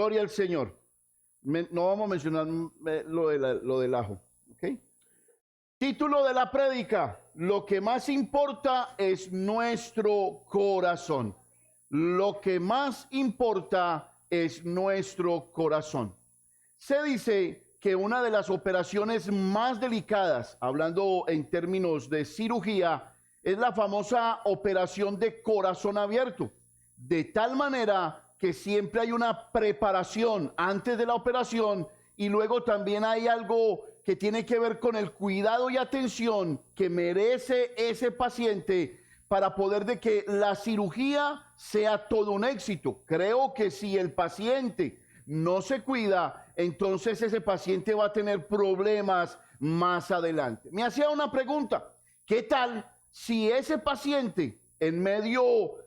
Gloria al Señor. No vamos a mencionar lo del ajo. ¿Okay? Título de la prédica: lo que más importa es nuestro corazón. Lo que más importa es nuestro corazón. Se dice que una de las operaciones más delicadas, hablando en términos de cirugía, es la famosa operación de corazón abierto. De tal manera que siempre hay una preparación antes de la operación y luego también hay algo que tiene que ver con el cuidado y atención que merece ese paciente para poder de que la cirugía sea todo un éxito. Creo que si el paciente no se cuida, entonces ese paciente va a tener problemas más adelante. Me hacía una pregunta: ¿qué tal si ese paciente,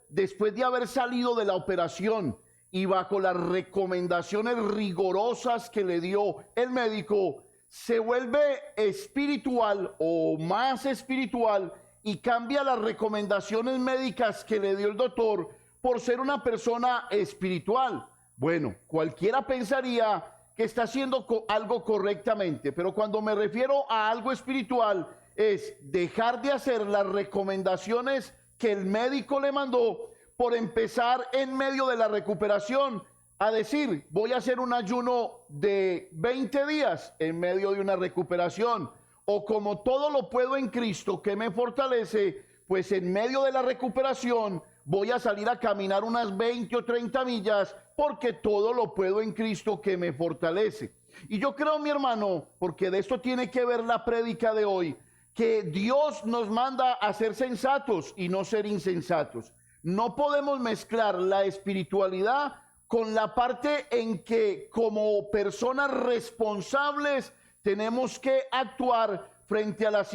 después de haber salido de la operación y bajo las recomendaciones rigurosas que le dio el médico, se vuelve espiritual o más espiritual y cambia las recomendaciones médicas que le dio el doctor por ser una persona espiritual? Bueno, cualquiera pensaría que está haciendo algo correctamente, pero cuando me refiero a algo espiritual es dejar de hacer las recomendaciones que el médico le mandó por empezar en medio de la recuperación a decir: voy a hacer un ayuno de 20 días en medio de una recuperación, o como todo lo puedo en Cristo que me fortalece, pues en medio de la recuperación voy a salir a caminar unas 20 o 30 millas porque todo lo puedo en Cristo que me fortalece. Y yo creo, mi hermano, porque de esto tiene que ver la prédica de hoy, que Dios nos manda a ser sensatos y no ser insensatos. No podemos mezclar la espiritualidad con la parte en que como personas responsables tenemos que actuar frente a las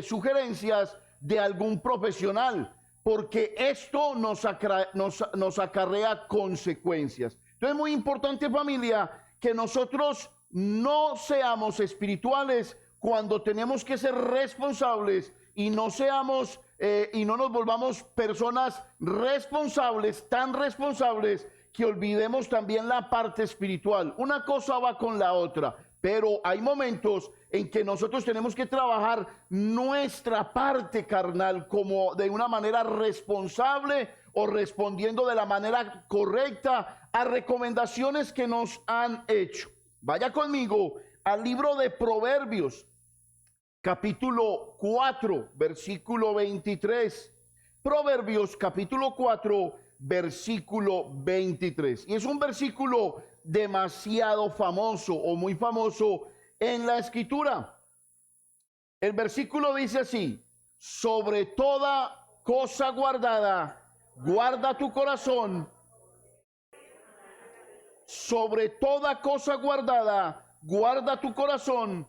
sugerencias de algún profesional, porque esto nos acarrea consecuencias. Entonces es muy importante, familia, que nosotros no seamos espirituales cuando tenemos que ser responsables y no nos volvamos personas responsables, tan responsables que olvidemos también la parte espiritual. Una cosa va con la otra, pero hay momentos en que nosotros tenemos que trabajar nuestra parte carnal como de una manera responsable o respondiendo de la manera correcta a recomendaciones que nos han hecho. Vaya conmigo al libro de Proverbios, capítulo 4, versículo 23. Proverbios, capítulo 4, versículo 23. Y es un versículo demasiado famoso o muy famoso en la escritura. El versículo dice así: sobre toda cosa guardada, guarda tu corazón. Sobre toda cosa guardada, guarda tu corazón,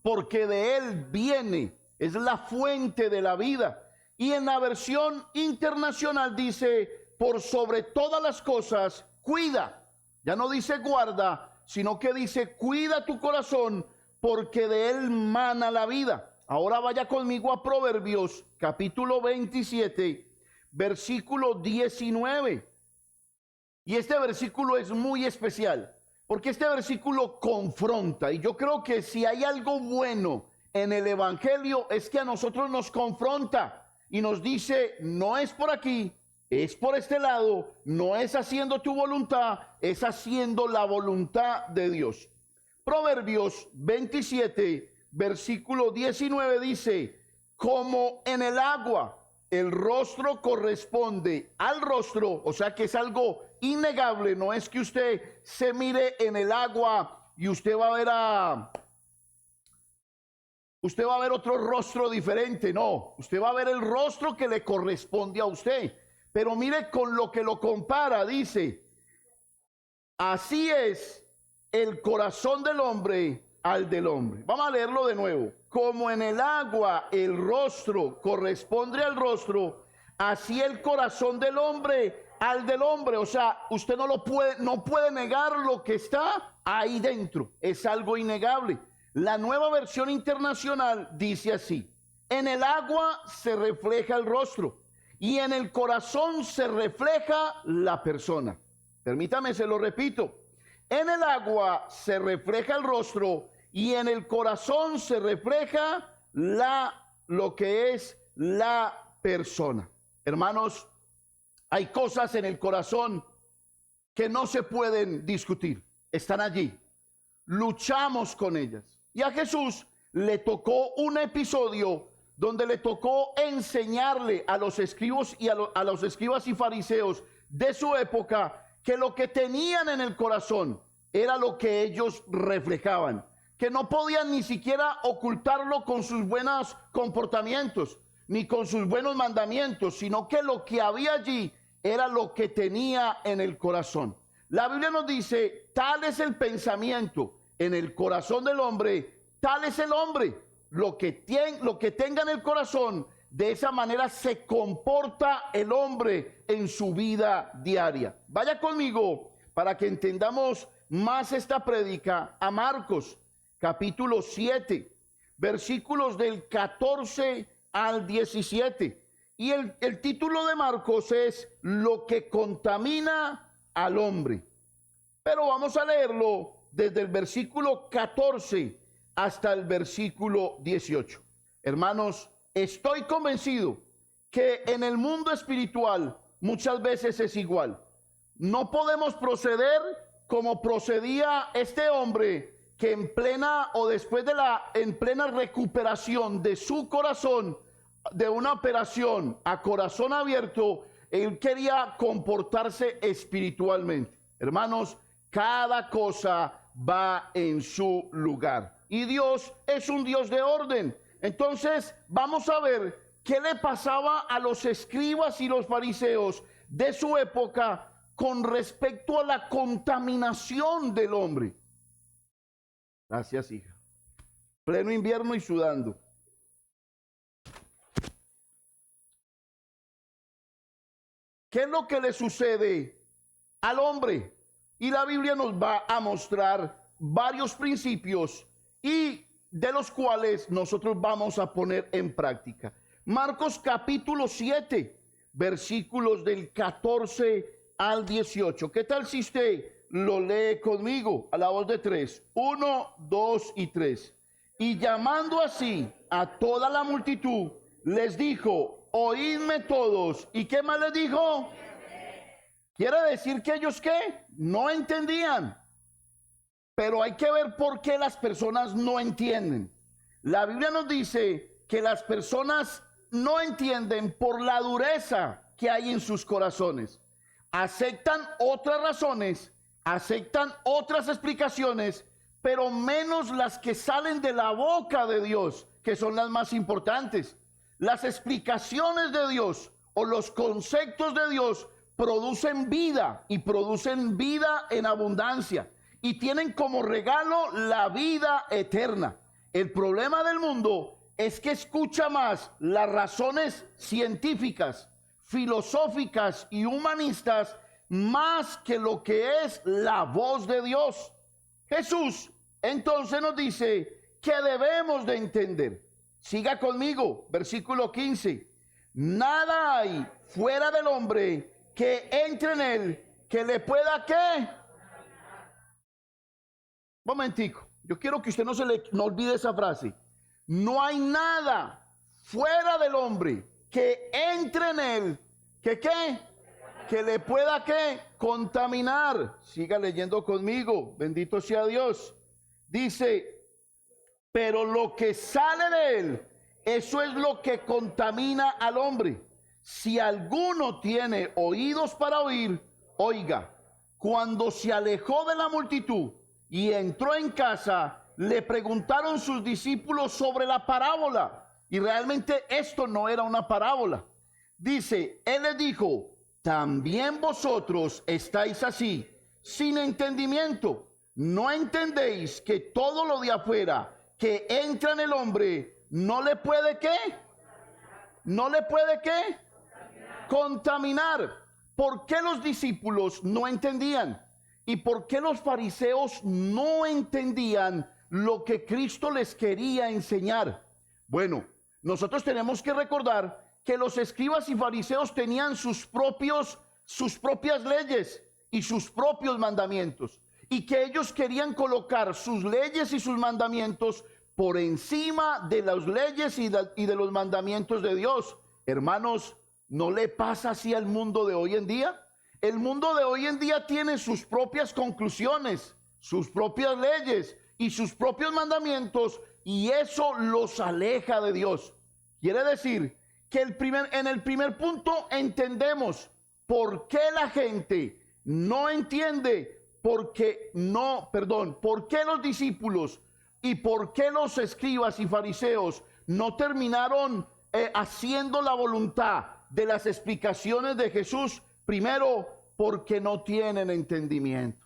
porque de él viene, es la fuente de la vida. Y en la versión internacional dice: por sobre todas las cosas, cuida. Ya no dice guarda, sino que dice cuida tu corazón, porque de él mana la vida. Ahora vaya conmigo a Proverbios, capítulo 27, versículo 19. Y este versículo es muy especial, porque este versículo confronta. Y yo creo que si hay algo bueno en el evangelio es que a nosotros nos confronta y nos dice: no es por aquí, es por este lado, no es haciendo tu voluntad, es haciendo la voluntad de Dios. Proverbios 27, versículo 19 dice: como en el agua el rostro corresponde al rostro, o sea que es algo innegable, no es que usted se mire en el agua y usted va a ver otro rostro diferente, no, usted va a ver el rostro que le corresponde a usted. Pero mire con lo que lo compara, dice: así es el corazón del hombre al del hombre. Vamos a leerlo de nuevo. Como en el agua el rostro corresponde al rostro, así el corazón del hombre al del hombre. O sea, usted no puede negar lo que está ahí dentro. Es algo innegable. La Nueva Versión Internacional dice así: en el agua se refleja el rostro y en el corazón se refleja la persona. Permítame, se lo repito. En el agua se refleja el rostro y en el corazón se refleja lo que es la persona. Hermanos, hay cosas en el corazón que no se pueden discutir. Están allí. Luchamos con ellas. Y a Jesús le tocó un episodio donde le tocó enseñarle a los escribas y fariseos de su época que lo que tenían en el corazón era lo que ellos reflejaban, que no podían ni siquiera ocultarlo con sus buenos comportamientos, ni con sus buenos mandamientos, sino que lo que había allí era lo que tenía en el corazón. La Biblia nos dice, tal es el pensamiento en el corazón del hombre, tal es el hombre. Lo que tenga en el corazón, de esa manera se comporta el hombre en su vida diaria. Vaya conmigo para que entendamos más esta prédica a Marcos, capítulo 7, versículos del 14 al 17. Y el título de Marcos es Lo que contamina al hombre. Pero vamos a leerlo desde el versículo 14 hasta el versículo 18. Hermanos, estoy convencido que en el mundo espiritual muchas veces es igual. No podemos proceder como procedía este hombre que en plena recuperación de su corazón, de una operación a corazón abierto, él quería comportarse espiritualmente. Hermanos, cada cosa va en su lugar. Y Dios es un Dios de orden. Entonces, vamos a ver qué le pasaba a los escribas y los fariseos de su época con respecto a la contaminación del hombre. Gracias, hija. Pleno invierno y sudando. ¿Qué es lo que le sucede al hombre? Y la Biblia nos va a mostrar varios principios y de los cuales nosotros vamos a poner en práctica. Marcos capítulo 7, versículos del 14 al 18. ¿Qué tal si usted lo lee conmigo a la voz de 3? 1, 2 y 3. Y llamando así a toda la multitud, les dijo, oídme todos. ¿Y qué más les dijo? Quiere decir que ellos, ¿qué? No entendían. Pero hay que ver por qué las personas no entienden. La Biblia nos dice que las personas no entienden por la dureza que hay en sus corazones. Aceptan otras razones, aceptan otras explicaciones, pero menos las que salen de la boca de Dios, que son las más importantes. Las explicaciones de Dios o los conceptos de Dios producen vida y producen vida en abundancia. Y tienen como regalo la vida eterna. El problema del mundo es que escucha más las razones científicas, filosóficas y humanistas más que lo que es la voz de Dios. Jesús entonces nos dice que debemos de entender. Siga conmigo, versículo 15. Nada hay fuera del hombre que entre en él que le pueda, ¿qué? Momentico, yo quiero que usted no olvide esa frase. No hay nada fuera del hombre que entre en él, que ¿qué? Que le pueda, ¿qué? Contaminar. Siga leyendo conmigo, bendito sea Dios. Dice, pero lo que sale de él, eso es lo que contamina al hombre. Si alguno tiene oídos para oír, oiga. Cuando se alejó de la multitud y entró en casa, le preguntaron sus discípulos sobre la parábola. Y realmente esto no era una parábola. Dice, él les dijo, también vosotros estáis así, sin entendimiento. ¿No entendéis que todo lo de afuera que entra en el hombre no le puede, qué? ¿No le puede, qué? Contaminar. ¿Por qué los discípulos no entendían? ¿Y por qué los fariseos no entendían lo que Cristo les quería enseñar? Bueno, nosotros tenemos que recordar que los escribas y fariseos tenían sus propias leyes y sus propios mandamientos, y que ellos querían colocar sus leyes y sus mandamientos por encima de las leyes y de los mandamientos de Dios. Hermanos, ¿no le pasa así al mundo de hoy en día? El mundo de hoy en día tiene sus propias conclusiones, sus propias leyes y sus propios mandamientos, y eso los aleja de Dios. Quiere decir que en el primer punto entendemos por qué la gente no entiende, por qué los discípulos y por qué los escribas y fariseos no terminaron haciendo la voluntad de las explicaciones de Jesús. Primero, porque no tienen entendimiento.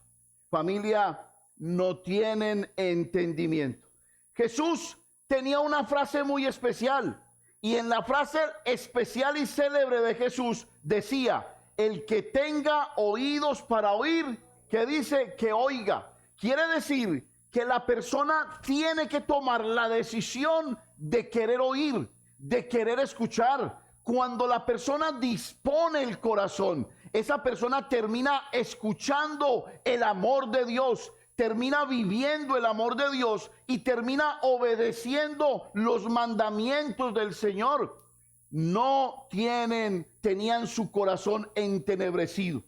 Familia, no tienen entendimiento. Jesús tenía una frase muy especial, y en la frase especial y célebre de Jesús decía: el que tenga oídos para oír, que dice que oiga. Quiere decir que la persona tiene que tomar la decisión de querer oír, de querer escuchar. Cuando la persona dispone el corazón, esa persona termina escuchando el amor de Dios, termina viviendo el amor de Dios y termina obedeciendo los mandamientos del Señor. No tenían su corazón entenebrecido.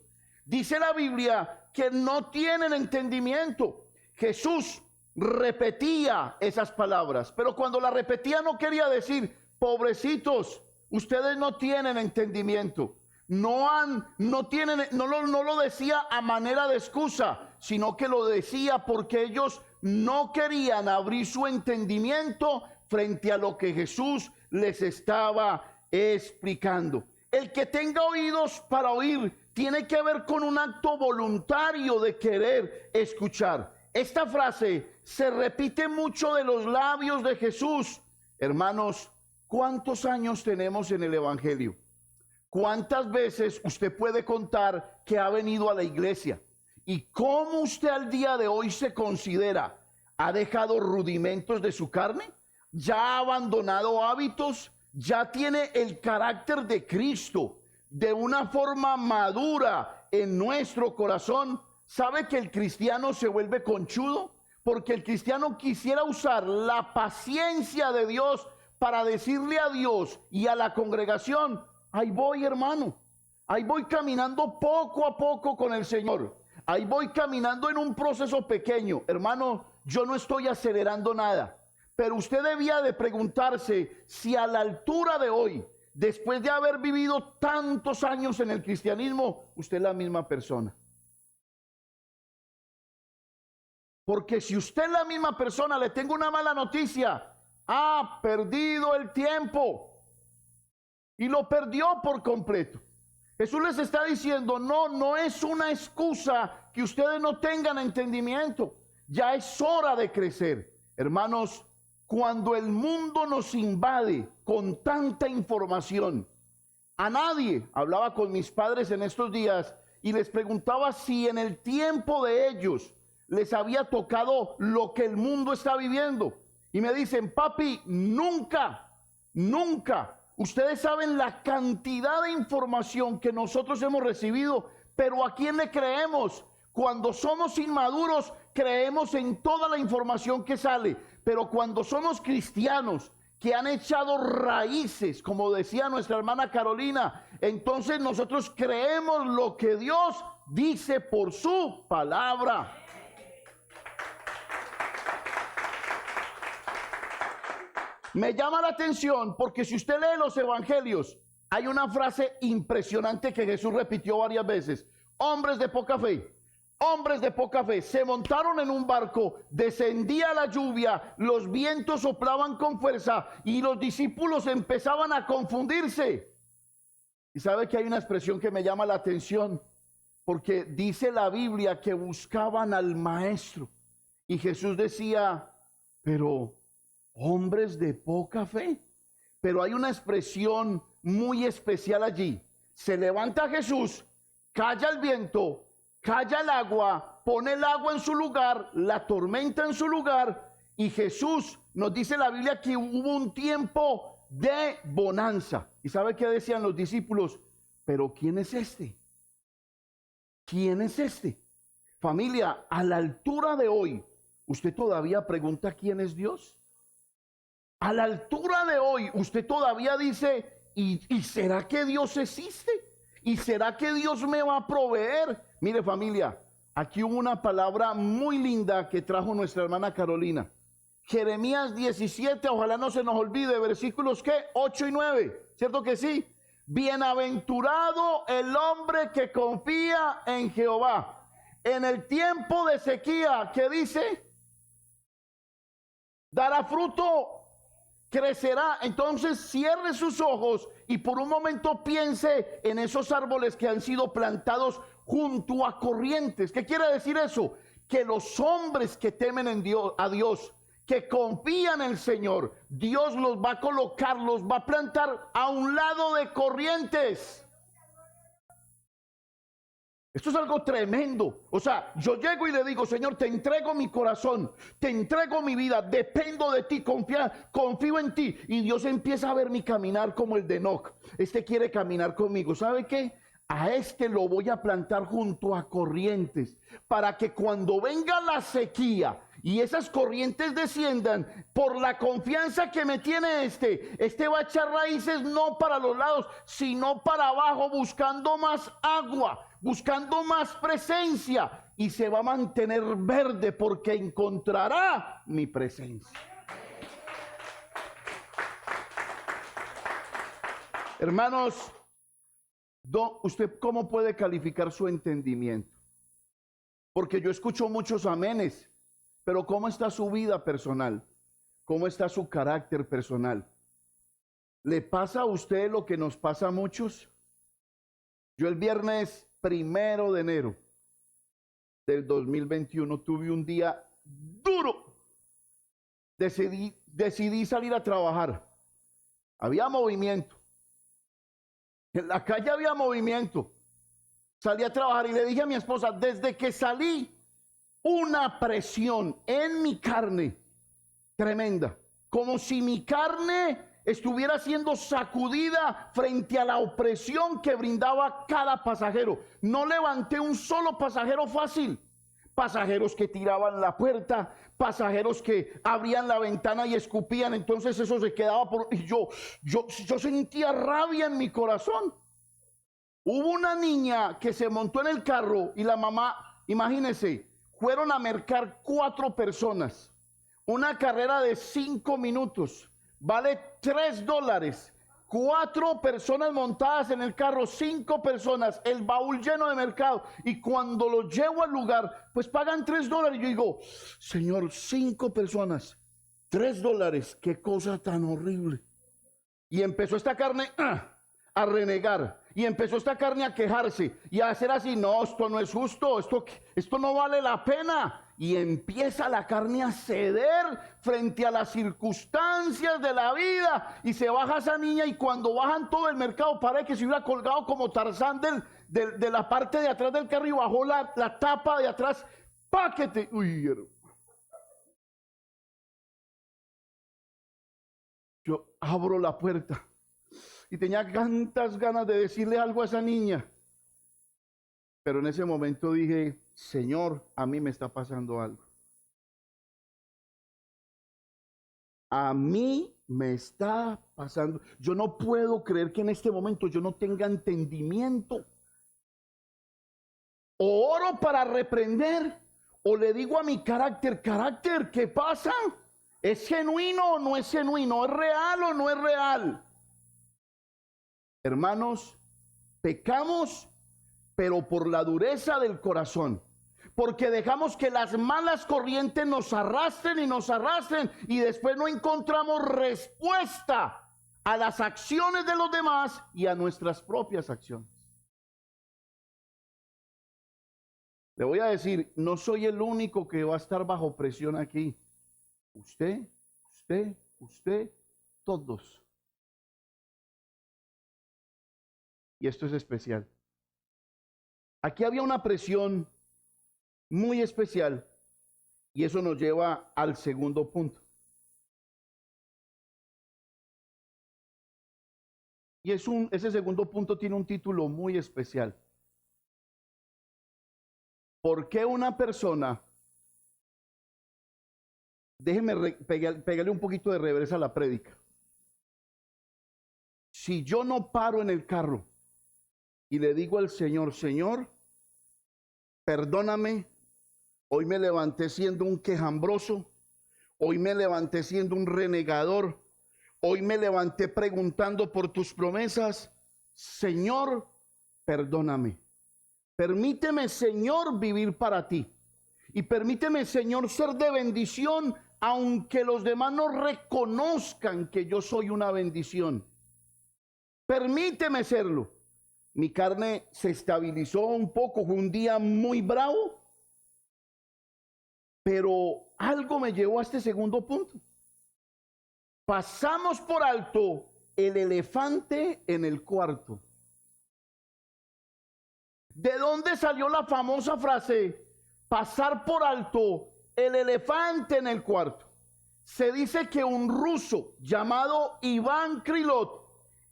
Dice la Biblia que no tienen entendimiento. Jesús repetía esas palabras, pero cuando la repetía no quería decir: pobrecitos, ustedes no tienen entendimiento. No lo decía a manera de excusa, sino que lo decía porque ellos no querían abrir su entendimiento frente a lo que Jesús les estaba explicando. El que tenga oídos para oír tiene que ver con un acto voluntario de querer escuchar. Esta frase se repite mucho de los labios de Jesús. Hermanos, ¿cuántos años tenemos en el Evangelio? ¿Cuántas veces usted puede contar que ha venido a la iglesia? ¿Y cómo usted al día de hoy se considera? ¿Ha dejado rudimentos de su carne? ¿Ya ha abandonado hábitos? ¿Ya tiene el carácter de Cristo de una forma madura en nuestro corazón? ¿Sabe que el cristiano se vuelve conchudo? Porque el cristiano quisiera usar la paciencia de Dios para decirle a Dios y a la congregación: ahí voy, hermano, ahí voy caminando poco a poco con el Señor, ahí voy caminando en un proceso pequeño. Hermano, yo no estoy acelerando nada, pero usted debía de preguntarse si a la altura de hoy, después de haber vivido tantos años en el cristianismo, usted es la misma persona. Porque si usted es la misma persona, le tengo una mala noticia: ha perdido el tiempo. Y lo perdió por completo. Jesús les está diciendo: no es una excusa que ustedes no tengan entendimiento. Ya es hora de crecer. Hermanos, cuando el mundo nos invade con tanta información, a nadie, hablaba con mis padres en estos días y les preguntaba si en el tiempo de ellos les había tocado lo que el mundo está viviendo. Y me dicen: papi, nunca. Ustedes saben la cantidad de información que nosotros hemos recibido, pero ¿a quién le creemos? Cuando somos inmaduros, creemos en toda la información que sale, pero cuando somos cristianos que han echado raíces, como decía nuestra hermana Carolina, entonces nosotros creemos lo que Dios dice por su palabra. Me llama la atención porque si usted lee los evangelios, hay una frase impresionante que Jesús repitió varias veces: hombres de poca fe, hombres de poca fe. Se montaron en un barco, descendía la lluvia, los vientos soplaban con fuerza y los discípulos empezaban a confundirse. Y sabe que hay una expresión que me llama la atención, porque dice la Biblia que buscaban al maestro. Y Jesús decía: pero hombres de poca fe. Pero hay una expresión muy especial allí. Se levanta Jesús, calla el viento, calla el agua, pone el agua en su lugar, la tormenta en su lugar, y Jesús, nos dice la Biblia que hubo un tiempo de bonanza. ¿Y sabe qué decían los discípulos? Pero ¿quién es este? ¿quién es este? Familia, a la altura de hoy, ¿usted todavía pregunta quién es Dios? A la altura de hoy, usted todavía dice, ¿y será que Dios existe? ¿Y será que Dios me va a proveer? Mire familia, aquí hubo una palabra muy linda que trajo nuestra hermana Carolina. Jeremías 17, ojalá no se nos olvide, versículos ¿qué? 8 y 9, ¿cierto que sí? Bienaventurado el hombre que confía en Jehová. En el tiempo de sequía, ¿qué dice? Dará fruto, crecerá. Entonces cierre sus ojos y por un momento piense en esos árboles que han sido plantados junto a corrientes. ¿Qué quiere decir eso? Que los hombres que temen en Dios, a Dios, que confían en el Señor, Dios los va a colocar, los va a plantar a un lado de corrientes. Esto es algo tremendo. O sea, yo llego y le digo, Señor, te entrego mi corazón, te entrego mi vida, dependo de ti, confío en ti. Y Dios empieza a ver mi caminar como el de Enoc. Este quiere caminar conmigo. ¿Sabe qué? A este lo voy a plantar junto a corrientes, para que cuando venga la sequía y esas corrientes desciendan, por la confianza que me tiene este va a echar raíces no para los lados, sino para abajo, buscando más agua, buscando más presencia, y se va a mantener verde porque encontrará mi presencia. Hermanos, ¿usted cómo puede calificar su entendimiento? Porque yo escucho muchos amenes, pero ¿cómo está su vida personal? ¿Cómo está su carácter personal? ¿Le pasa a usted lo que nos pasa a muchos? Yo el viernes 1 de enero del 2021 tuve un día duro. Decidí salir a trabajar. Había movimiento. En la calle había movimiento. Salí a trabajar y le dije a mi esposa, desde que salí, una presión en mi carne tremenda, como si mi carne estuviera siendo sacudida frente a la opresión que brindaba cada pasajero. No levanté un solo pasajero fácil. Pasajeros que tiraban la puerta, pasajeros que abrían la ventana y escupían, entonces eso se quedaba y yo sentía rabia en mi corazón. Hubo una niña que se montó en el carro y la mamá, imagínense, fueron a mercar 4 personas. Una carrera de 5 minutos vale $3. 4 personas montadas en el carro, 5 personas, el baúl lleno de mercado. Y cuando lo llevo al lugar, pues pagan $3. Y yo digo, Señor, 5 personas, $3, qué cosa tan horrible. Y empezó esta carne a renegar. Y empezó esta carne a quejarse y a hacer así, no, esto no es justo, esto no vale la pena. Y empieza la carne a ceder frente a las circunstancias de la vida. Y se baja esa niña y cuando bajan todo el mercado parece que se hubiera colgado como Tarzán de la parte de atrás del carro y bajó la tapa de atrás. ¡Paquete! Uy, yo abro la puerta. Y tenía tantas ganas de decirle algo a esa niña. Pero en ese momento dije, Señor, a mí me está pasando algo. A mí me está pasando. Yo no puedo creer que en este momento yo no tenga entendimiento. O oro para reprender, o le digo a mi carácter, ¿qué pasa? ¿Es genuino o no es genuino? ¿Es real o no es real? Hermanos, pecamos, pero por la dureza del corazón, porque dejamos que las malas corrientes nos arrastren y después no encontramos respuesta a las acciones de los demás y a nuestras propias acciones. Le voy a decir, no soy el único que va a estar bajo presión aquí. Usted, todos. Y esto es especial. Aquí había una presión muy especial y eso nos lleva al segundo punto. Y ese segundo punto tiene un título muy especial. ¿por qué una persona, déjeme pegarle un poquito de reversa a la prédica? Si yo no paro en el carro y le digo al Señor, Señor, perdóname, hoy me levanté siendo un quejambroso, hoy me levanté siendo un renegador, hoy me levanté preguntando por tus promesas, Señor, perdóname. Permíteme, Señor, vivir para ti. Y permíteme, Señor, ser de bendición, aunque los demás no reconozcan que yo soy una bendición. Permíteme serlo. Mi carne se estabilizó un poco, fue un día muy bravo, pero algo me llevó a este segundo punto. Pasamos por alto el elefante en el cuarto. ¿De dónde salió la famosa frase, pasar por alto el elefante en el cuarto? Se dice que un ruso llamado Iván Krylov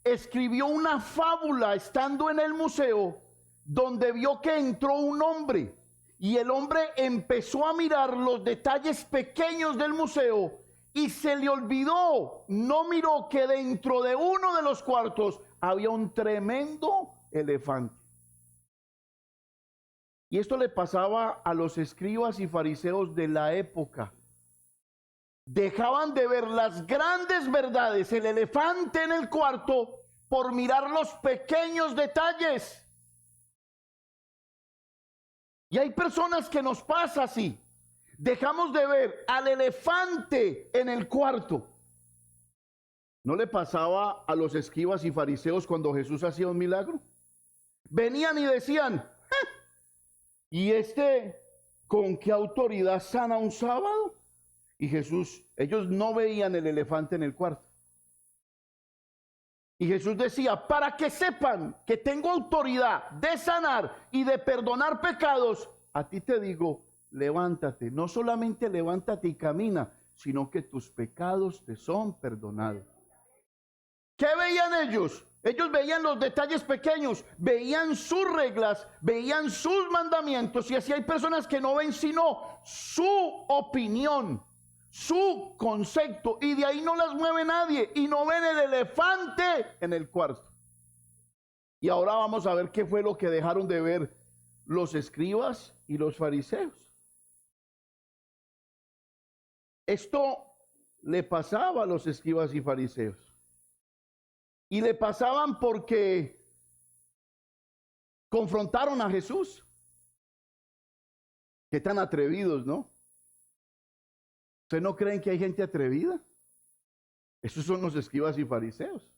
escribió una fábula estando en el museo, donde vio que entró un hombre y el hombre empezó a mirar los detalles pequeños del museo y se le olvidó, no miró que dentro de uno de los cuartos había un tremendo elefante. Y esto le pasaba a los escribas y fariseos de la época. Dejaban de ver las grandes verdades, el elefante en el cuarto, por mirar los pequeños detalles. Y hay personas que nos pasa así. Dejamos de ver al elefante en el cuarto. ¿No le pasaba a los escribas y fariseos cuando Jesús hacía un milagro? Venían y decían, ¿y con qué autoridad sana un sábado? Y Jesús, ellos no veían el elefante en el cuarto. Y Jesús decía, para que sepan que tengo autoridad de sanar y de perdonar pecados, a ti te digo, levántate. No solamente levántate y camina, sino que tus pecados te son perdonados. ¿Qué veían ellos? Ellos veían los detalles pequeños, veían sus reglas, veían sus mandamientos, y así hay personas que no ven sino su opinión, su concepto, y de ahí no las mueve nadie, y no ven el elefante en el cuarto. Y ahora vamos a ver qué fue lo que dejaron de ver los escribas y los fariseos. Esto le pasaba a los escribas y fariseos. Y le pasaban porque confrontaron a Jesús. Qué tan atrevidos, ¿no? ¿Ustedes no creen que hay gente atrevida? Esos son los escribas y fariseos.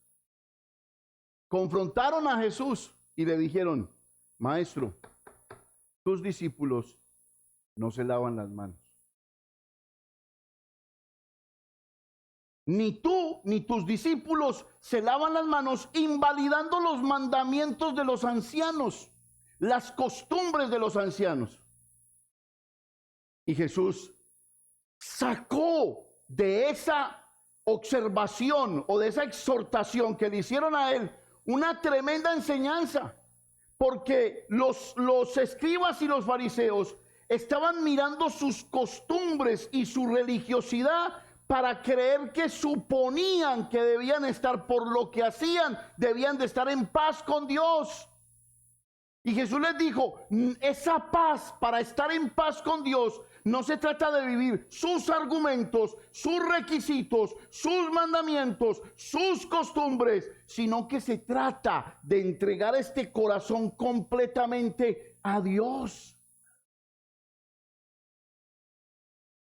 Confrontaron a Jesús y le dijeron, Maestro, tus discípulos no se lavan las manos. Ni tú ni tus discípulos se lavan las manos, invalidando los mandamientos de los ancianos, las costumbres de los ancianos. Y Jesús sacó de esa observación o de esa exhortación que le hicieron a él una tremenda enseñanza, porque los escribas y los fariseos estaban mirando sus costumbres y su religiosidad para creer que suponían que debían estar, por lo que hacían, debían de estar en paz con Dios. Y Jesús les dijo, esa paz, para estar en paz con Dios, no se trata de vivir sus argumentos, sus requisitos, sus mandamientos, sus costumbres, sino que se trata de entregar este corazón completamente a Dios.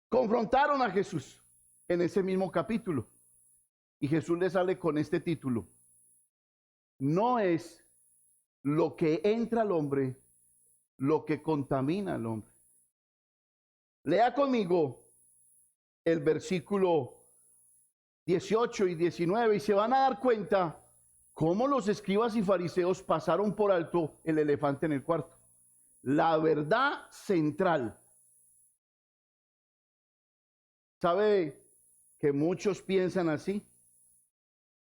Confrontaron a Jesús en ese mismo capítulo. Y Jesús le sale con este título. No es lo que entra al hombre lo que contamina al hombre. Lea conmigo el versículo 18 y 19 y se van a dar cuenta cómo los escribas y fariseos pasaron por alto el elefante en el cuarto. La verdad central. ¿Sabe que muchos piensan así?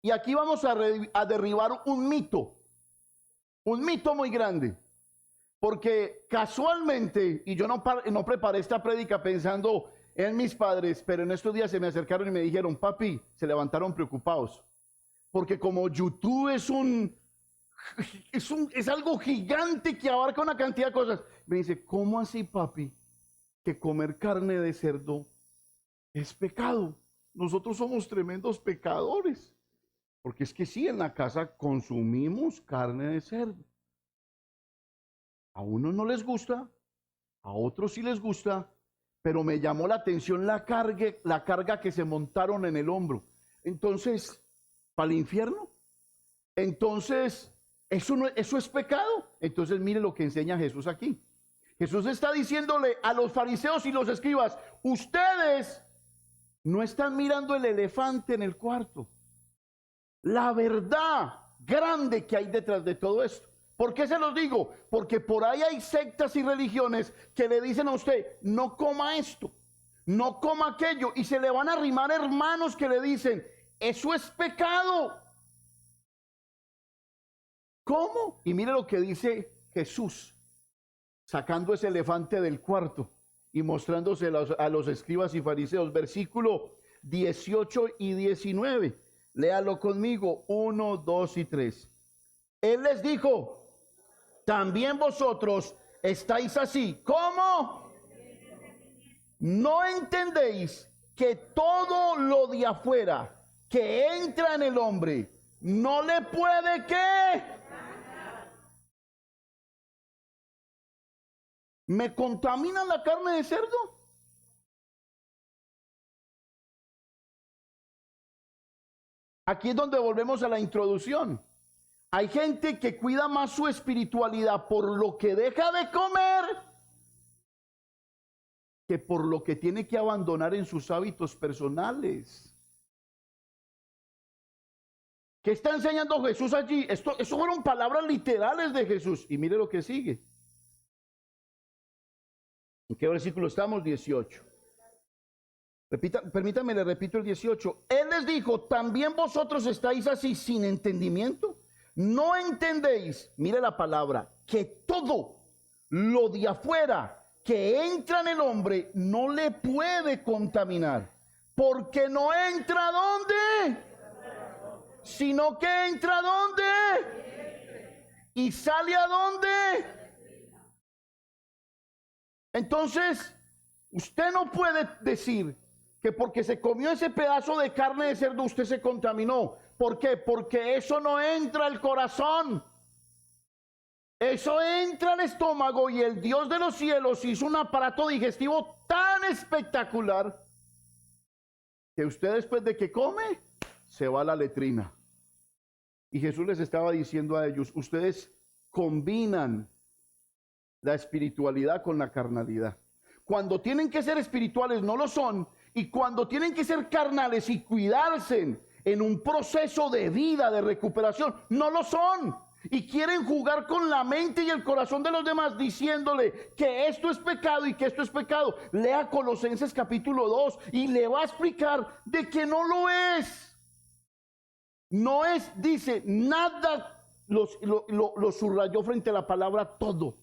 Y aquí vamos a derribar un mito muy grande. Porque casualmente, y yo no preparé esta prédica pensando en mis padres, pero en estos días se me acercaron y me dijeron, papi, se levantaron preocupados. Porque como YouTube es algo gigante que abarca una cantidad de cosas. Me dice, ¿cómo así, papi? Que comer carne de cerdo es pecado. Nosotros somos tremendos pecadores. Porque es que sí, en la casa consumimos carne de cerdo. A unos no les gusta, a otros sí les gusta, pero me llamó la atención la carga que se montaron en el hombro. Entonces, ¿para el infierno? Entonces, ¿eso es pecado? Entonces, mire lo que enseña Jesús aquí. Jesús está diciéndole a los fariseos y los escribas, ustedes no están mirando el elefante en el cuarto. La verdad grande que hay detrás de todo esto. ¿Por qué se los digo? Porque por ahí hay sectas y religiones que le dicen a usted, no coma esto, no coma aquello, y se le van a arrimar hermanos que le dicen, eso es pecado. ¿Cómo? Y mire lo que dice Jesús, sacando ese elefante del cuarto y mostrándose a los escribas y fariseos, versículo 18 y 19. Léalo conmigo, 1, 2 y 3. Él les dijo, también vosotros estáis así. ¿Cómo? ¿No entendéis que todo lo de afuera que entra en el hombre no le puede qué? ¿Me contamina la carne de cerdo? Aquí es donde volvemos a la introducción. Hay gente que cuida más su espiritualidad por lo que deja de comer que por lo que tiene que abandonar en sus hábitos personales. ¿Qué está enseñando Jesús allí? Eso fueron palabras literales de Jesús. Y mire lo que sigue. ¿En qué versículo estamos? 18. Permítame, le repito el 18. Él les dijo, ¿también vosotros estáis así sin entendimiento? ¿No entendéis, mire la palabra, que todo lo de afuera que entra en el hombre no le puede contaminar? Porque no entra ¿dónde? Sino que entra ¿dónde? Y sale ¿a dónde? Entonces, usted no puede decir que porque se comió ese pedazo de carne de cerdo usted se contaminó. ¿Por qué? Porque eso no entra al corazón. Eso entra al estómago y el Dios de los cielos hizo un aparato digestivo tan espectacular que usted después de que come se va a la letrina. Y Jesús les estaba diciendo a ellos, ustedes combinan la espiritualidad con la carnalidad. Cuando tienen que ser espirituales no lo son, y cuando tienen que ser carnales y cuidarse en un proceso de vida, de recuperación, no lo son. Y quieren jugar con la mente y el corazón de los demás diciéndole que esto es pecado y que esto es pecado. Lea Colosenses capítulo 2 y le va a explicar de que no lo es. No es, dice, nada, lo subrayó frente a la palabra todo.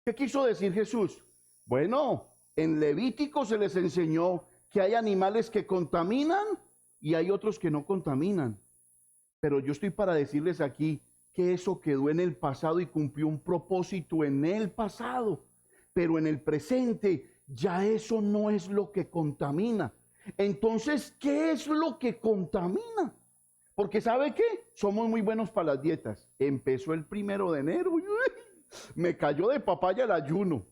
¿Qué quiso decir Jesús? Bueno, en Levítico se les enseñó que hay animales que contaminan y hay otros que no contaminan. Pero yo estoy para decirles aquí que eso quedó en el pasado y cumplió un propósito en el pasado. Pero en el presente ya eso no es lo que contamina. Entonces, ¿qué es lo que contamina? Porque ¿sabe qué? Somos muy buenos para las dietas. Empezó el 1 de enero. Me cayó de papaya el ayuno.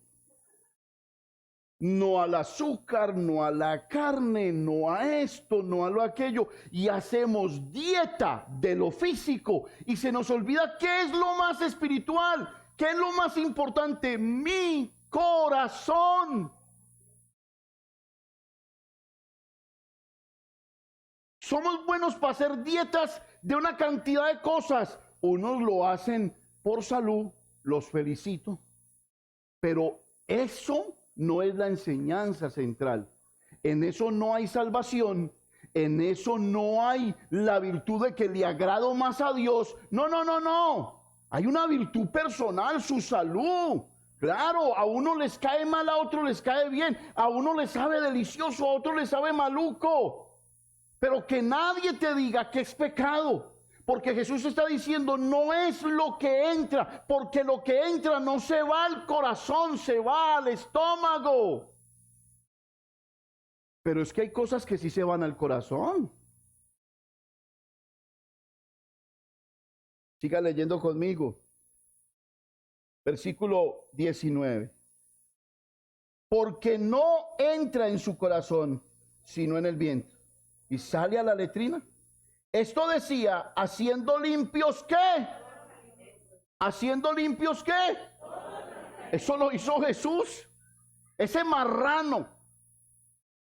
No al azúcar, no a la carne, no a esto, no a lo aquello. Y hacemos dieta de lo físico y se nos olvida qué es lo más espiritual, qué es lo más importante, mi corazón. Somos buenos para hacer dietas de una cantidad de cosas. Unos lo hacen por salud, los felicito, pero eso no es la enseñanza central. En eso no hay salvación, en eso no hay la virtud de que le agrado más a Dios. No, no, no, no. Hay una virtud personal, su salud. Claro, a uno les cae mal, a otro les cae bien, a uno les sabe delicioso, a otro les sabe maluco. Pero que nadie te diga que es pecado. Porque Jesús está diciendo, no es lo que entra, porque lo que entra no se va al corazón, se va al estómago. Pero es que hay cosas que sí se van al corazón. Siga leyendo conmigo. Versículo 19. Porque no entra en su corazón, sino en el vientre, y sale a la letrina. Esto decía, haciendo limpios ¿qué? Haciendo limpios ¿qué? Eso lo hizo Jesús. Ese marrano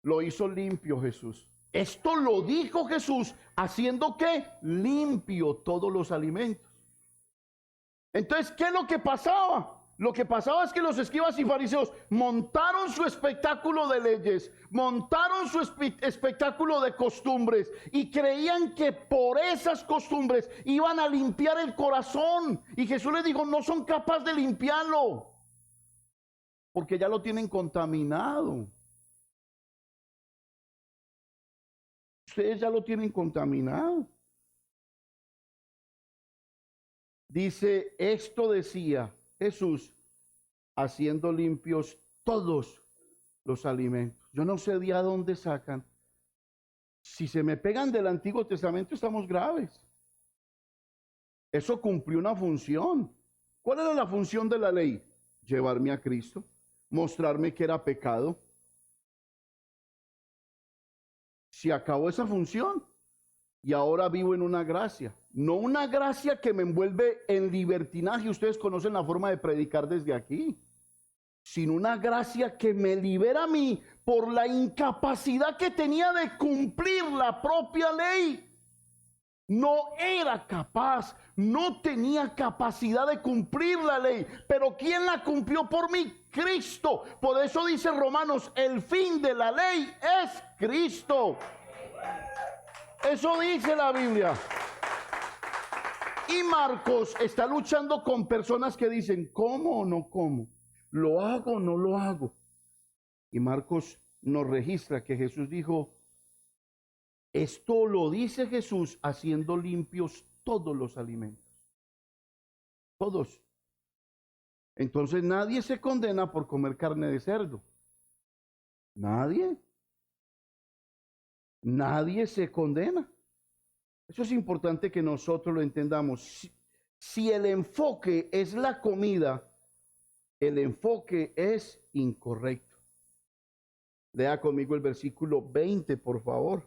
lo hizo limpio Jesús. Esto lo dijo Jesús, haciendo ¿qué? Limpio todos los alimentos. Entonces, ¿qué es lo que pasaba? Lo que pasaba es que los escribas y fariseos montaron su espectáculo de leyes, montaron su espectáculo de costumbres y creían que por esas costumbres iban a limpiar el corazón. Y Jesús les dijo, no son capaces de limpiarlo, porque ya lo tienen contaminado. Ustedes ya lo tienen contaminado. Dice, esto decía Jesús, haciendo limpios todos los alimentos. Yo no sé de a dónde sacan. Si se me pegan del Antiguo Testamento, estamos graves. Eso cumplió una función. ¿Cuál era la función de la ley? Llevarme a Cristo, mostrarme que era pecado. Se acabó esa función y ahora vivo en una gracia. No una gracia que me envuelve en libertinaje. Ustedes conocen la forma de predicar desde aquí. Sino una gracia que me libera a mí por la incapacidad que tenía de cumplir la propia ley. No era capaz, no tenía capacidad de cumplir la ley. Pero ¿quién la cumplió por mí? Cristo. Por eso dice Romanos, el fin de la ley es Cristo. Eso dice la Biblia. Y Marcos está luchando con personas que dicen, ¿cómo o no cómo? ¿Lo hago o no lo hago? Y Marcos nos registra que Jesús dijo, esto lo dice Jesús haciendo limpios todos los alimentos. Todos. Entonces nadie se condena por comer carne de cerdo. Nadie. Nadie se condena. Eso es importante que nosotros lo entendamos. Si el enfoque es la comida, el enfoque es incorrecto. Lea conmigo el versículo 20, por favor.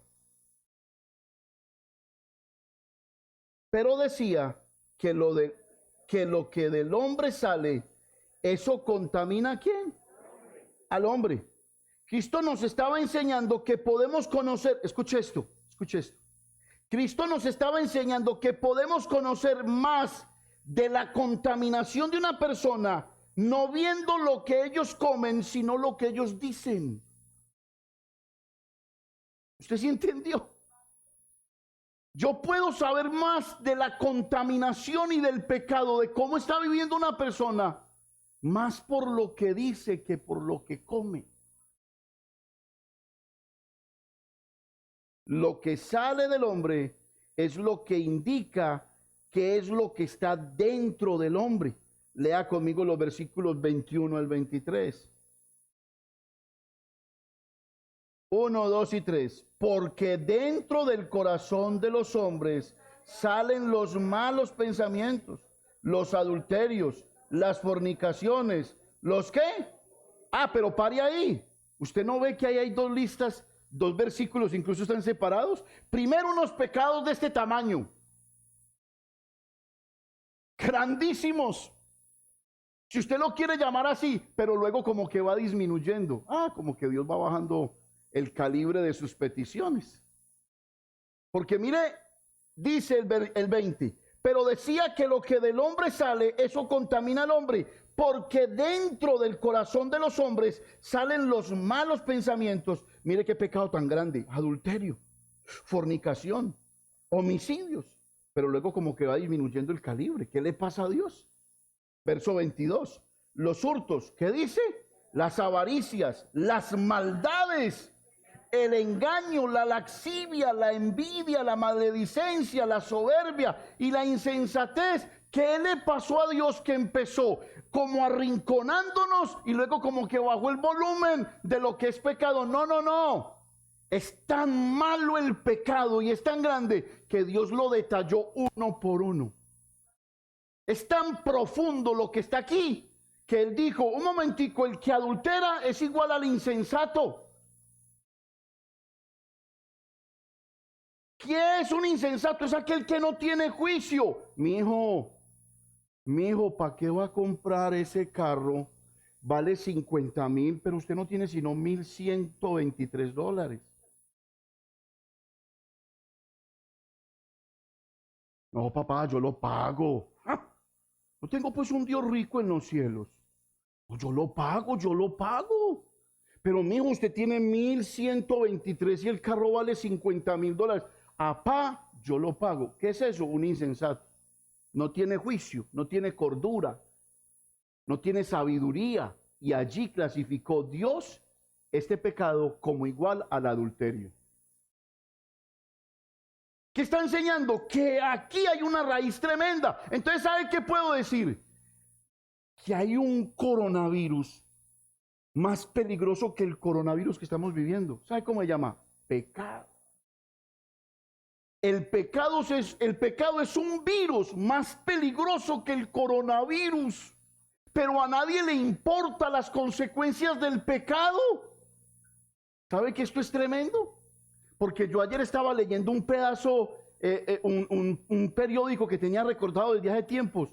Pero decía que lo que del hombre sale, eso contamina ¿a quién? Al hombre. Cristo nos estaba enseñando que podemos conocer, escuche esto. Cristo nos estaba enseñando que podemos conocer más de la contaminación de una persona, no viendo lo que ellos comen, sino lo que ellos dicen. ¿Usted sí entendió? Yo puedo saber más de la contaminación y del pecado, de cómo está viviendo una persona, más por lo que dice que por lo que come. Lo que sale del hombre es lo que indica qué es lo que está dentro del hombre. Lea conmigo los versículos 21 al 23. 1, 2 y 3. Porque dentro del corazón de los hombres salen los malos pensamientos, los adulterios, las fornicaciones, ¿los qué? Pero pare ahí. ¿Usted no ve que ahí hay dos listas? Dos versículos incluso están separados. Primero unos pecados de este tamaño, grandísimos, si usted lo quiere llamar así, pero luego como que va disminuyendo. Como que Dios va bajando el calibre de sus peticiones. Porque mire, dice el 20, pero decía que lo que del hombre sale, eso contamina al hombre, porque dentro del corazón de los hombres salen los malos pensamientos. Mire qué pecado tan grande: adulterio, fornicación, homicidios, pero luego como que va disminuyendo el calibre. ¿Qué le pasa a Dios? Verso 22. Los hurtos, ¿qué dice? Las avaricias, las maldades, el engaño, la laxivia, la envidia, la maledicencia, la soberbia y la insensatez. ¿Qué le pasó a Dios que empezó como arrinconándonos y luego como que bajó el volumen de lo que es pecado? No, no, no. Es tan malo el pecado y es tan grande que Dios lo detalló uno por uno. Es tan profundo lo que está aquí que Él dijo, un momentico, el que adultera es igual al insensato. ¿Quién es un insensato? Es aquel que no tiene juicio. Mi hijo, ¿para qué va a comprar ese carro? Vale 50,000, pero usted no tiene sino $1,123. No, papá, yo lo pago. No tengo pues un Dios rico en los cielos. No, yo lo pago, yo lo pago. Pero mijo, usted tiene 1,123 y el carro vale $50,000. Apá, yo lo pago. ¿Qué es eso? Un insensato. No tiene juicio, no tiene cordura, no tiene sabiduría. Y allí clasificó Dios este pecado como igual al adulterio. ¿Qué está enseñando? Que aquí hay una raíz tremenda. Entonces, ¿sabe qué puedo decir? Que hay un coronavirus más peligroso que el coronavirus que estamos viviendo. ¿Sabe cómo se llama? Pecado. El pecado es un virus más peligroso que el coronavirus. Pero a nadie le importan las consecuencias del pecado. ¿Sabe que esto es tremendo? Porque yo ayer estaba leyendo un pedazo, un periódico que tenía recordado del viaje de tiempos,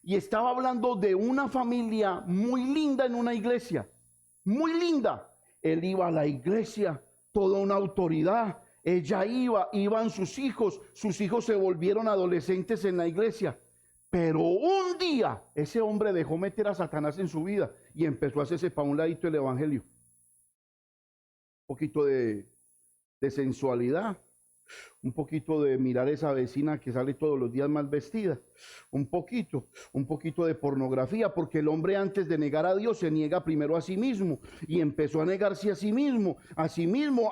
y estaba hablando de una familia muy linda en una iglesia, muy linda. Él iba a la iglesia, toda una autoridad, ella iban sus hijos se volvieron adolescentes en la iglesia. Pero un día ese hombre dejó meter a Satanás en su vida y empezó a hacerse para un ladito el evangelio. Un poquito de sensualidad, un poquito de mirar a esa vecina que sale todos los días mal vestida, un poquito de pornografía, porque el hombre antes de negar a Dios se niega primero a sí mismo y empezó a negarse a sí mismo,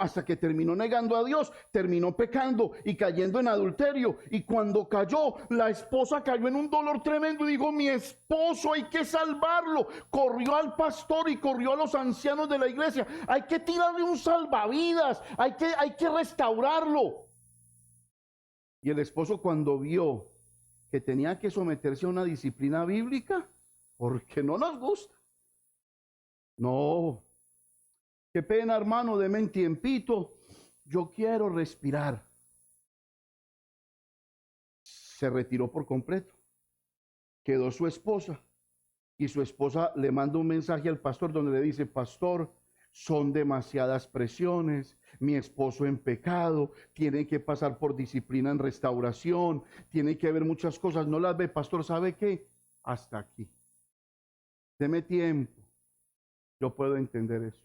hasta que terminó negando a Dios, terminó pecando y cayendo en adulterio. Y cuando cayó, la esposa cayó en un dolor tremendo y dijo, mi esposo hay que salvarlo. Corrió al pastor y corrió a los ancianos de la iglesia, hay que tirarle un salvavidas, hay que restaurarlo. Y el esposo, cuando vio que tenía que someterse a una disciplina bíblica, porque no nos gusta. No, qué pena, hermano, deme un tiempito, yo quiero respirar. Se retiró por completo. Quedó su esposa y su esposa le manda un mensaje al pastor donde le dice, pastor, son demasiadas presiones, mi esposo en pecado, tiene que pasar por disciplina en restauración, tiene que haber muchas cosas, no las ve, pastor, ¿sabe qué? Hasta aquí. Deme tiempo, yo puedo entender eso.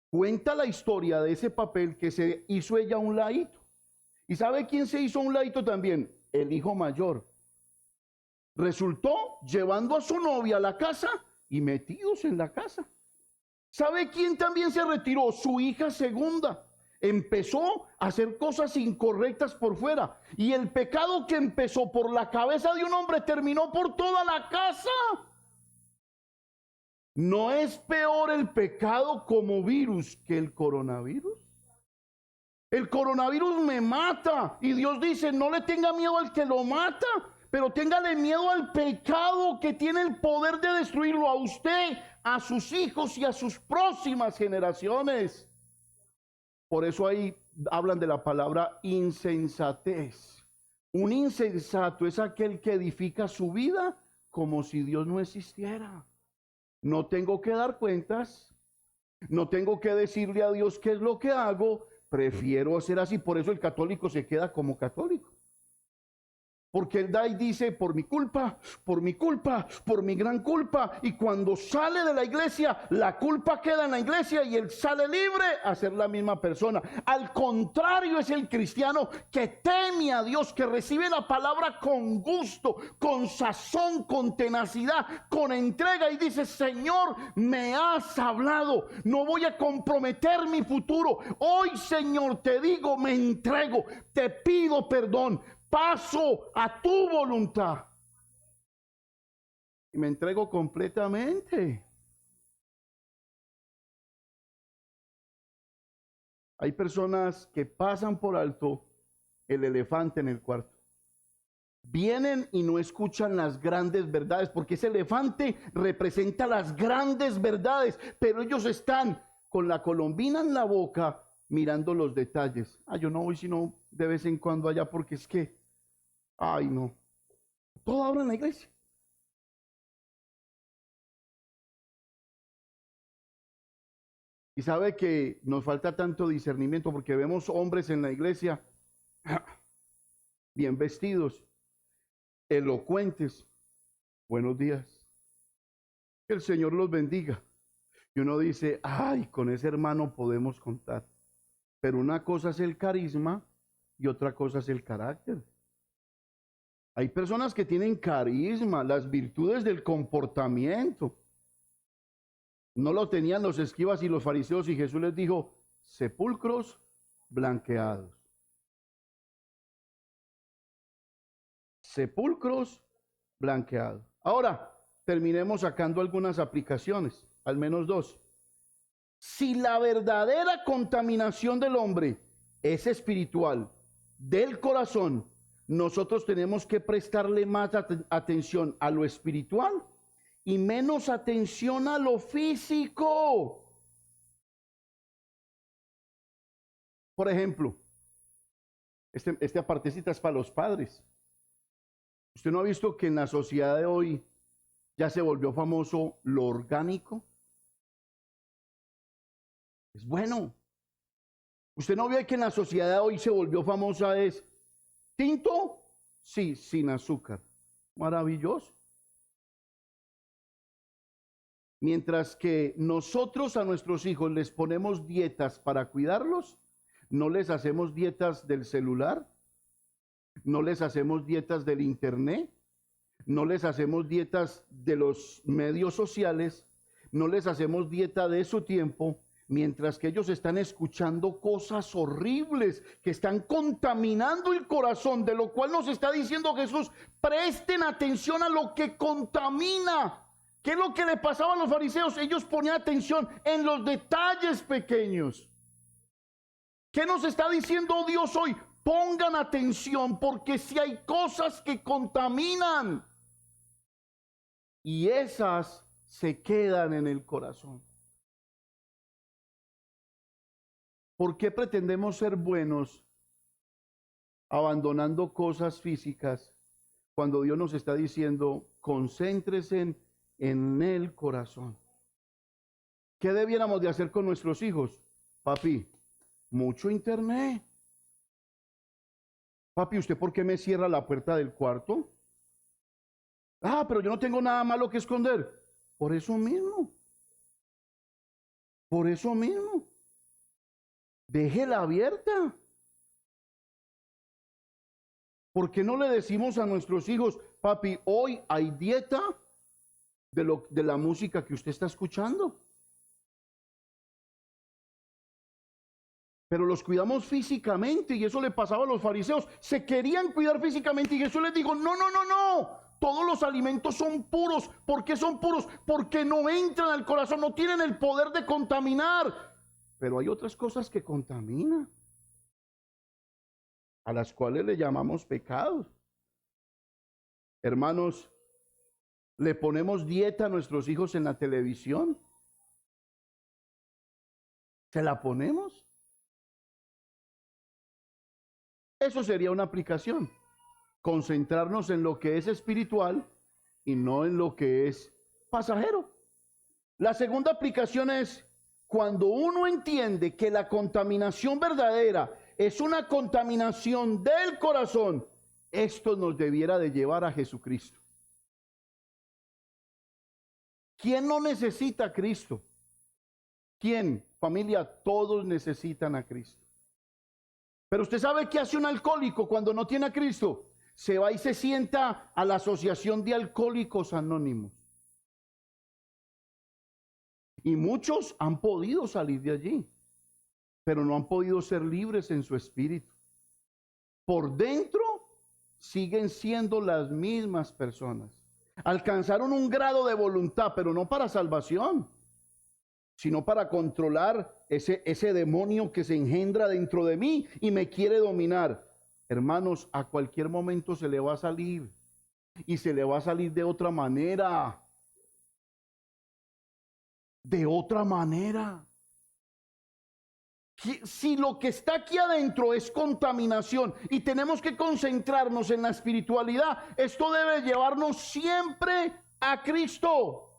Cuenta la historia de ese papel que se hizo ella a un ladito. ¿Y sabe quién se hizo a un ladito también? El hijo mayor. Resultó llevando a su novia a la casa y metidos en la casa. ¿Sabe quién también se retiró? Su hija segunda. Empezó a hacer cosas incorrectas por fuera. Y el pecado que empezó por la cabeza de un hombre terminó por toda la casa. ¿No es peor el pecado como virus que el coronavirus? El coronavirus me mata. Y Dios dice, no le tenga miedo al que lo mata, pero téngale miedo al pecado que tiene el poder de destruirlo a usted, a sus hijos y a sus próximas generaciones. Por eso ahí hablan de la palabra insensatez. Un insensato es aquel que edifica su vida como si Dios no existiera. No tengo que dar cuentas, no tengo que decirle a Dios qué es lo que hago, prefiero hacer así. Por eso el católico se queda como católico. Porque él da y dice, por mi culpa, por mi culpa, por mi gran culpa. Y cuando sale de la iglesia, la culpa queda en la iglesia y él sale libre a ser la misma persona. Al contrario, es el cristiano que teme a Dios, que recibe la palabra con gusto, con sazón, con tenacidad, con entrega y dice, Señor, me has hablado, no voy a comprometer mi futuro. Hoy, Señor, te digo, me entrego, te pido perdón. Paso a tu voluntad y me entrego completamente. Hay personas que pasan por alto el elefante en el cuarto. Vienen y no escuchan las grandes verdades, porque ese elefante representa las grandes verdades, pero ellos están con la colombina en la boca mirando los detalles. Yo no voy sino de vez en cuando allá porque es que ay, no. Todo ahora en la iglesia. Y sabe que nos falta tanto discernimiento porque vemos hombres en la iglesia bien vestidos, elocuentes. Buenos días. Que el Señor los bendiga. Y uno dice, ay, con ese hermano podemos contar. Pero una cosa es el carisma y otra cosa es el carácter. Hay personas que tienen carisma, las virtudes del comportamiento. No lo tenían los escribas y los fariseos y Jesús les dijo, sepulcros blanqueados. Sepulcros blanqueados. Ahora, terminemos sacando algunas aplicaciones, al menos dos. Si la verdadera contaminación del hombre es espiritual, del corazón, nosotros tenemos que prestarle más atención a lo espiritual y menos atención a lo físico. Por ejemplo, esta partecita es para los padres. ¿Usted no ha visto que en la sociedad de hoy ya se volvió famoso lo orgánico? Es bueno. ¿Usted no ve que en la sociedad de hoy se volvió famosa es tinto? Sí, sin azúcar. Maravilloso. Mientras que nosotros a nuestros hijos les ponemos dietas para cuidarlos, no les hacemos dietas del celular, no les hacemos dietas del internet, no les hacemos dietas de los medios sociales, no les hacemos dieta de su tiempo, mientras que ellos están escuchando cosas horribles que están contaminando el corazón, de lo cual nos está diciendo Jesús, presten atención a lo que contamina. ¿Qué es lo que le pasaba a los fariseos? Ellos ponían atención en los detalles pequeños. ¿Qué nos está diciendo Dios hoy? Pongan atención, porque si hay cosas que contaminan y esas se quedan en el corazón. ¿Por qué pretendemos ser buenos abandonando cosas físicas cuando Dios nos está diciendo concéntrese en el corazón? ¿Qué debiéramos de hacer con nuestros hijos? Papi, mucho internet. Papi, ¿usted por qué me cierra la puerta del cuarto? Pero yo no tengo nada malo que esconder. Por eso mismo. Por eso mismo. Déjela abierta. ¿Por qué no le decimos a nuestros hijos, papi, hoy hay dieta de la música que usted está escuchando? Pero los cuidamos físicamente y eso le pasaba a los fariseos. Se querían cuidar físicamente y Jesús les dijo, no, no, no, no. Todos los alimentos son puros. ¿Por qué son puros? Porque no entran al corazón, no tienen el poder de contaminar. Pero hay otras cosas que contaminan, a las cuales le llamamos pecados. Hermanos, ¿le ponemos dieta a nuestros hijos en la televisión? ¿Se la ponemos? Eso sería una aplicación. Concentrarnos en lo que es espiritual y no en lo que es pasajero. La segunda aplicación es cuando uno entiende que la contaminación verdadera es una contaminación del corazón, esto nos debiera de llevar a Jesucristo. ¿Quién no necesita a Cristo? ¿Quién? Familia, todos necesitan a Cristo. Pero usted sabe qué hace un alcohólico cuando no tiene a Cristo. Se va y se sienta a la Asociación de Alcohólicos Anónimos. Y muchos han podido salir de allí, pero no han podido ser libres en su espíritu. Por dentro siguen siendo las mismas personas. Alcanzaron un grado de voluntad, pero no para salvación, sino para controlar ese demonio que se engendra dentro de mí y me quiere dominar. Hermanos, a cualquier momento se le va a salir, y se le va a salir de otra manera. De otra manera. Si lo que está aquí adentro es contaminación y tenemos que concentrarnos en la espiritualidad, esto debe llevarnos siempre a Cristo.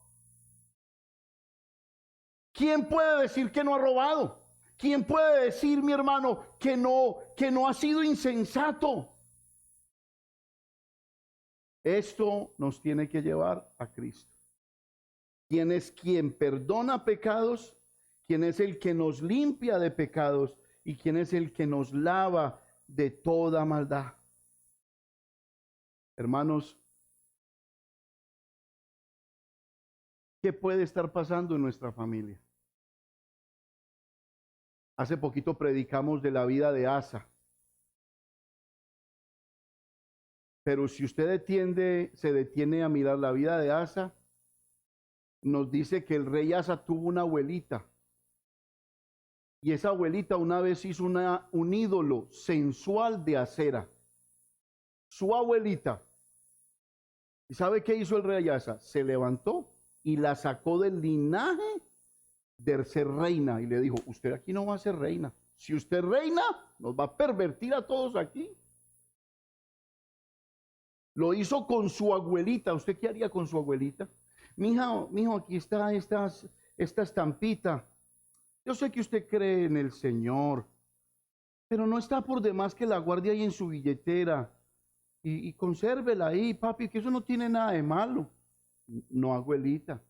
¿Quién puede decir que no ha robado? ¿Quién puede decir, mi hermano, que no ha sido insensato? Esto nos tiene que llevar a Cristo. ¿Quién es quien perdona pecados? ¿Quién es el que nos limpia de pecados? ¿Y quién es el que nos lava de toda maldad? Hermanos, ¿qué puede estar pasando en nuestra familia? Hace poquito predicamos de la vida de Asa. Pero si usted se detiene a mirar la vida de Asa, nos dice que el rey Asa tuvo una abuelita. Y esa abuelita una vez hizo un ídolo sensual de Acera. Su abuelita. ¿Y sabe qué hizo el rey Asa? Se levantó y la sacó del linaje de ser reina. Y le dijo, usted aquí no va a ser reina. Si usted reina, nos va a pervertir a todos aquí. Lo hizo con su abuelita. ¿Usted qué haría con su abuelita? Mijo, aquí está esta estampita. Yo sé que usted cree en el Señor, pero no está por demás que la guarde ahí en su billetera y consérvela ahí, papi, que eso no tiene nada de malo. No, abuelita,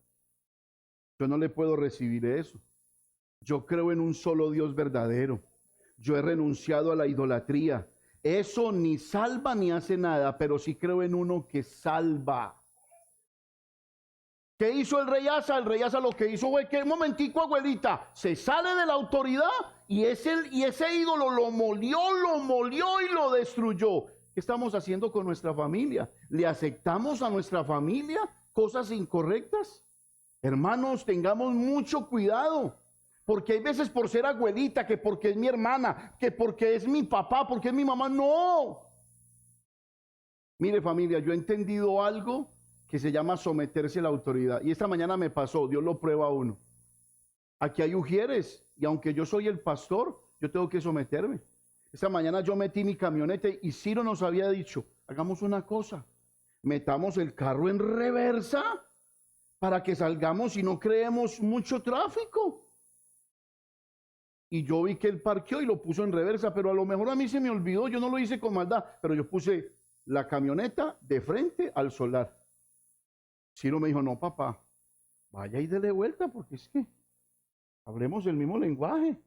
yo no le puedo recibir eso. Yo creo en un solo Dios verdadero. Yo he renunciado a la idolatría. Eso ni salva ni hace nada, pero sí creo en uno que salva. ¿Qué hizo el rey Asa? El rey Asa lo que hizo fue que, un momentico, abuelita, se sale de la autoridad y ese ídolo lo molió y lo destruyó. ¿Qué estamos haciendo con nuestra familia? ¿Le aceptamos a nuestra familia cosas incorrectas? Hermanos, tengamos mucho cuidado, porque hay veces por ser abuelita, que porque es mi hermana, que porque es mi papá, porque es mi mamá, no. Mire, familia, yo he entendido algo que se llama someterse a la autoridad. Y esta mañana me pasó, Dios lo prueba a uno. Aquí hay ujieres, y aunque yo soy el pastor, yo tengo que someterme. Esta mañana yo metí mi camioneta y Ciro nos había dicho, hagamos una cosa, metamos el carro en reversa para que salgamos y no creemos mucho tráfico. Y yo vi que él parqueó y lo puso en reversa, pero a lo mejor a mí se me olvidó, yo no lo hice con maldad, pero yo puse la camioneta de frente al solar. Ciro me dijo, no, papá, vaya y dele vuelta, porque es que hablemos el mismo lenguaje.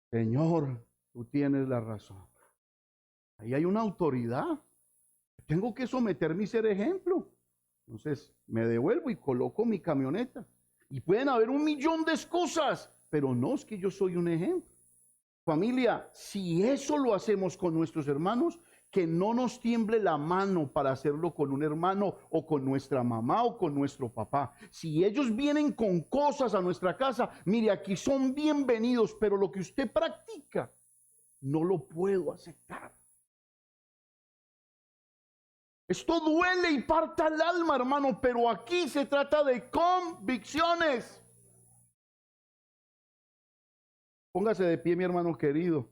Señor, tú tienes la razón. Ahí hay una autoridad. Tengo que someterme y ser ejemplo. Entonces, me devuelvo y coloco mi camioneta. Y pueden haber 1.000.000 de excusas, pero no es que yo soy un ejemplo. Familia, si eso lo hacemos con nuestros hermanos, que no nos tiemble la mano para hacerlo con un hermano o con nuestra mamá o con nuestro papá. Si ellos vienen con cosas a nuestra casa, mire, aquí son bienvenidos, pero lo que usted practica, no lo puedo aceptar. Esto duele y parta el alma, hermano, pero aquí se trata de convicciones. Póngase de pie, mi hermano querido.